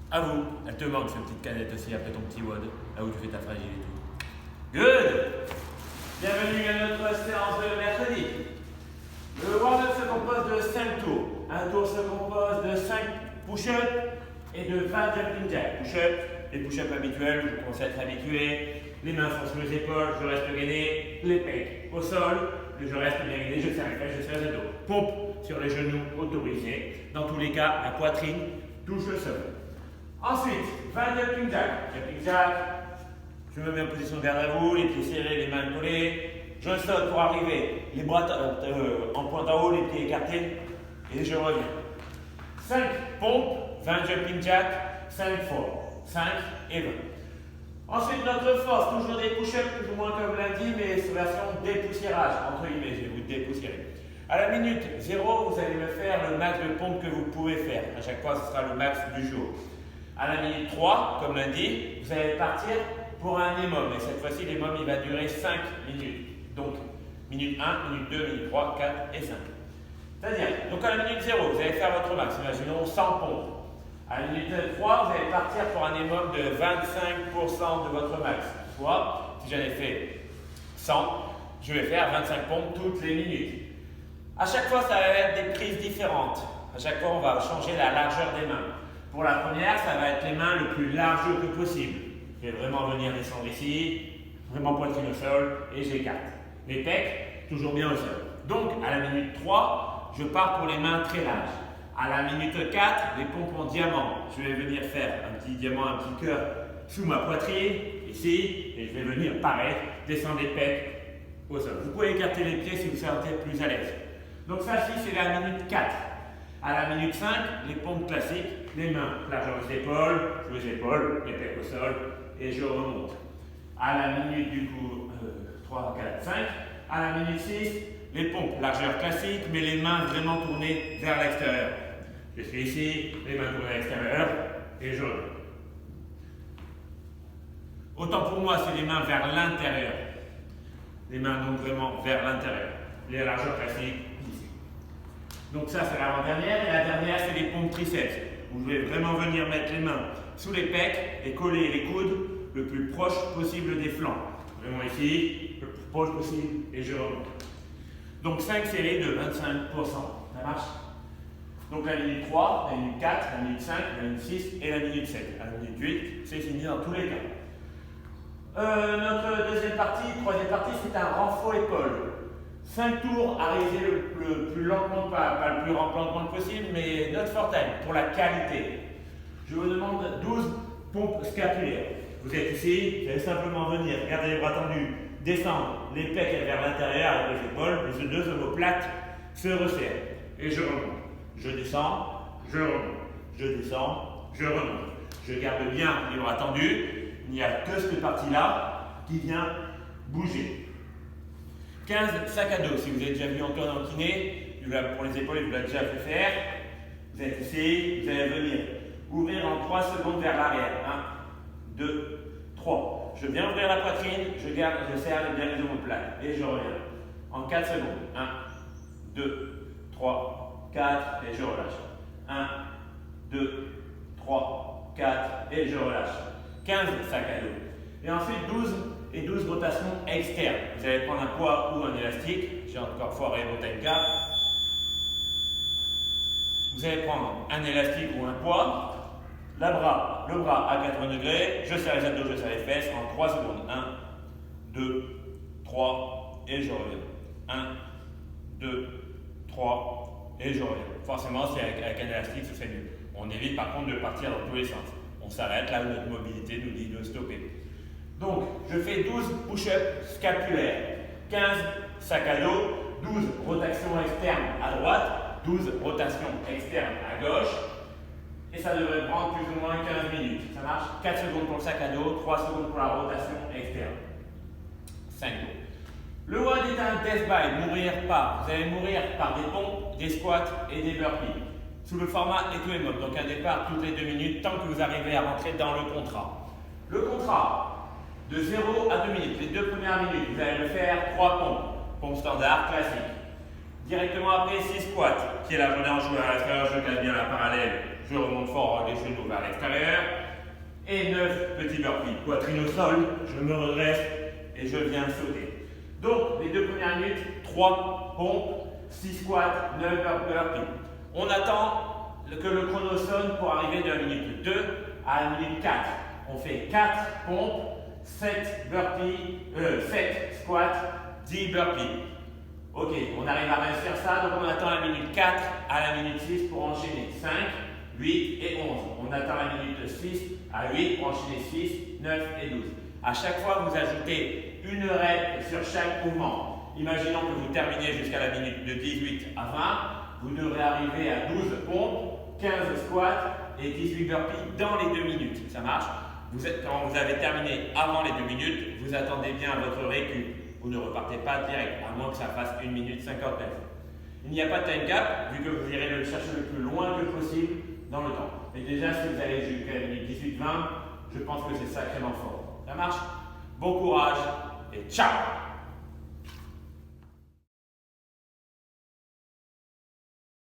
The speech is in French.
À vous, elle te manque cette petite canette aussi après ton petit WOD, là où tu fais ta fragile et tout. Good! Bienvenue à notre séance de mercredi. Le warm-up se compose de 5 tours. Un tour se compose de 5 push-ups et de 20 jumping jacks. Push-ups, les push-ups habituels, je commence à être habitué. Les mains sont sur les épaules, je reste gainé. Les pecs au sol, je reste bien gainé, je serre les fesses, je serre les dos. Pompe sur les genoux autorisés. Dans tous les cas, la poitrine touche le sol. Ensuite, 20 jumping jacks. Jumping jack, je me mets en position de garde à vous, les pieds serrés, les mains collées. Je saute pour arriver, les bras en pointe en haut, les pieds écartés, et je reviens. 5 pompes, 20 jumping jacks, 5 fois, 5 et 20. Ensuite, notre force, toujours des push-ups, plus ou moins comme lundi, mais sous version dépoussiérage, entre guillemets, je vais vous dépoussiérer. À la minute 0, vous allez me faire le max de pompes que vous pouvez faire. À chaque fois, ce sera le max du jour. À la minute 3, comme lundi, vous allez partir pour un EMOM. Et cette fois-ci, l'EMOM, il va durer 5 minutes. Donc, minute 1, minute 2, minute 3, 4 et 5. C'est-à-dire, donc à la minute 0, vous allez faire votre max. Imaginons 100 pompes. À la minute 3, vous allez partir pour un EMOM de 25% de votre max. Soit, si j'en ai fait 100, je vais faire 25 pompes toutes les minutes. À chaque fois, ça va être des prises différentes. À chaque fois, on va changer la largeur des mains. Pour la première, ça va être les mains le plus larges que possible. Je vais vraiment venir descendre ici, vraiment poitrine au sol, et j'écarte. Les pecs, toujours bien au sol. Donc, à la minute 3, je pars pour les mains très larges. À la minute 4, les pompes en diamant. Je vais venir faire un petit diamant, un petit cœur sous ma poitrine, ici, et je vais venir, pareil, descendre les pecs au sol. Vous pouvez écarter les pieds si vous sentez plus à l'aise. Donc ça, c'est la minute 4. À la minute 5, les pompes classiques, les mains largeur aux épaules, les pecs au sol, et je remonte. À la minute du coup 3, 4, 5, à la minute 6, les pompes largeur classique, mais les mains vraiment tournées vers l'extérieur. Je suis ici, les mains tournées à l'extérieur, et je remonte. Autant pour moi, c'est les mains vers l'intérieur. Les mains donc vraiment vers l'intérieur. Les largeurs classiques, ici. Donc ça, c'est l'avant-dernière. Et la dernière, c'est les pompes triceps, où je vais vraiment venir mettre les mains sous les pecs et coller les coudes le plus proche possible des flancs. Vraiment ici, le plus proche possible, et je remonte. Donc 5 séries de 25%. Ça marche? Donc la minute 3, la minute 4, la minute 5, la minute 6 et la minute 7. La minute 8, c'est fini dans tous les cas. Notre deuxième partie, troisième partie, c'est un renfort épaule. 5 tours à réaliser le plus lentement, pas le plus lentement possible, mais not for time, pour la qualité. Je vous demande 12 pompes scapulaires. Vous êtes ici, vous allez simplement venir, garder les bras tendus, descendre les pecs vers l'intérieur avec les épaules, les deux omoplates se resserrent. Et je remonte. Je descends, je remonte. Je descends, je remonte. Je garde bien les bras tendus. Il n'y a que cette partie-là qui vient bouger. 15 sacs à dos. Si vous avez déjà vu Antoine en kiné, pour les épaules, il vous l'a déjà fait faire. Vous êtes ici, vous allez venir ouvrir en 3 secondes vers l'arrière. 1, 2, 3. Je viens ouvrir la poitrine, je serre bien les omoplates et je reviens. En 4 secondes. 1, 2, 3, 4 et je relâche. 1, 2, 3, 4 et je relâche. 15 sacs à dos. Et ensuite 12 et 12 rotations externes. Vous allez prendre un poids ou un élastique. J'ai encore foiré mon time cap. Vous allez prendre un élastique ou un poids. Le bras à 80 degrés. Je serre les abdos, je serre les fesses en 3 secondes. 1, 2, 3 et je reviens. 1, 2, 3 et je reviens. Forcément, c'est avec un élastique, ce serait mieux. On évite par contre de partir dans tous les sens. On s'arrête là où notre mobilité nous dit de stopper. Donc, je fais 12 push-ups scapulaires, 15 sacs à dos, 12 rotations externes à droite, 12 rotations externes à gauche. Et ça devrait prendre plus ou moins 15 minutes. Ça marche? 4 secondes pour le sac à dos, 3 secondes pour la rotation externe. 5 tours. Le WOD est un death by, mourir par. Vous allez mourir par des pompes, des squats et des burpees. Sous le format EMOM, donc un départ toutes les 2 minutes, tant que vous arrivez à rentrer dans le contrat. Le contrat, de 0 à 2 minutes, les 2 premières minutes, vous allez le faire 3 pompes. Pompe standard, classique. Directement après, 6 squats, qui est la journée en joueur à l'extérieur, je casse bien la parallèle, je remonte fort les genoux vers l'extérieur. Et 9 petits burpees. Poitrine au sol, je me redresse et je viens sauter. Donc, les 2 premières minutes, 3 pompes, 6 squats, 9 burpees. On attend que le chrono sonne pour arriver de la minute 2 à la minute 4. On fait 4 pompes, 7 burpees, 7 squats, 10 burpees. Ok, on arrive à réussir ça, donc on attend la minute 4 à la minute 6 pour enchaîner 5, 8 et 11. On attend la minute 6 à 8 pour enchaîner 6, 9 et 12. À chaque fois, vous ajoutez une rep sur chaque mouvement. Imaginons que vous terminez jusqu'à la minute de 18 à 20. Vous devrez arriver à 12 pompes, 15 squats et 18 burpees dans les 2 minutes. Ça marche? Quand vous avez terminé avant les 2 minutes, vous attendez bien votre récup. Vous ne repartez pas direct, à moins que ça fasse 1 minute 59. Il n'y a pas de time cap, vu que vous irez le chercher le plus loin que possible dans le temps. Mais déjà, si vous allez jusqu'à la minute 18-20, je pense que c'est sacrément fort. Ça marche? Bon courage et ciao!